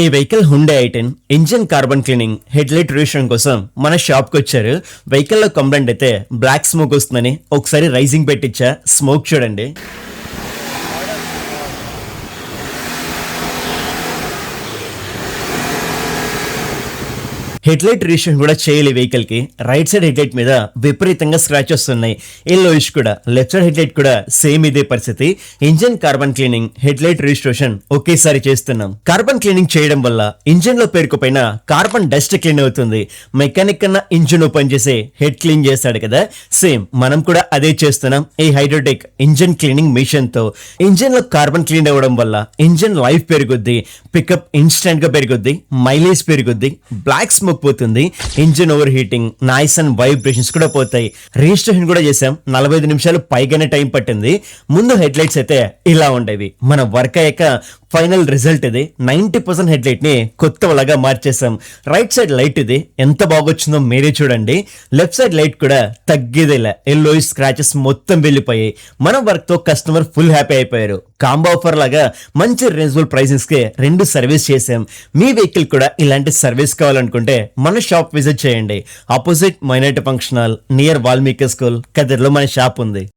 ఈ vehicle Hyundai i10 engine carbon cleaning head light revision కోసం మన షాప్ కి వచ్చారు. వెహికల్ లో కంప్లైంట్ అయితే బ్లాక్ స్మోక్ వస్తుందని ఒకసారి రైజింగ్ పెట్టించా. స్మోక్ చూడండి. హెడ్ లైట్ రివిజన్ కూడా చేయాలి. వెహికల్ కి రైట్ సైడ్ హెడ్ లైట్ మీద విపరీతంగా స్క్రాచ్ వస్తున్నాయి. ఎల్లోయిష్ కూడా. లెఫ్ట్ సైడ్ హెడ్ లైట్ కూడా సేమ్ ఇదే పరిస్థితి. Engine carbon cleaning head light registration ఒకేసారి చేస్తున్నాం. కార్బన్ క్లీనింగ్ చేయడం వల్ల ఇంజిన్ లో పేరుకుపోయిన కార్బన్ డస్ట్ క్లీన్ అవుతుంది. మెకానిక్ కన్నా ఇంజిన్ ఓపెన్ చేసి హెడ్ క్లీన్ చేస్తాడు కదా, సేమ్ మనం కూడా అదే చేస్తున్నాం ఈ హైడ్రోటెక్ ఇంజిన్ క్లీనింగ్ మిషన్ తో. ఇంజిన్ లో కార్బన్ క్లీన్ అవ్వడం వల్ల ఇంజిన్ లైఫ్ పెరుగుద్ది, పికప్ ఇన్స్టెంట్ గా పెరుగుద్ది, మైలేజ్ పెరుగుద్ది, బ్లాక్ స్మోక్ పోతుంది, engine over heating, noise and vibrations కూడా పోతాయి. రిజిస్ట్రేషన్ కూడా చేసాం. 45 నిమిషాలు పైగానే టైం పట్టింది. ముందు హెడ్ లైట్స్ అయితే ఇలా ఉండేవి. మన వర్క్ అయ్యాక ఫైనల్ రిజల్ట్ ఇది. 90% హెడ్ లైట్ ని కొత్తలాగా మార్చేసాం. రైట్ సైడ్ లైట్ ఇది ఎంత బాగొచ్చిందో మీరే చూడండి. లెఫ్ట్ సైడ్ లైట్ కూడా తగ్గేదేలా. ఎల్లో స్క్రాచెస్ మొత్తం వెళ్ళిపోయాయి. మన వర్క్ తో కస్టమర్ ఫుల్ హ్యాపీ అయిపోయారు. కాంబో ఆఫర్ లాగా మంచి రీజనబుల్ ప్రైసెస్ కి 2 సర్వీస్ చేసాం. మీ వెహికల్ కూడా ఇలాంటి సర్వీస్ కావాలనుకుంటే మన షాప్ విజిట్ చేయండి. Opposite minority function hall near Valmiki school, కదిర్లో మన షాప్ ఉంది.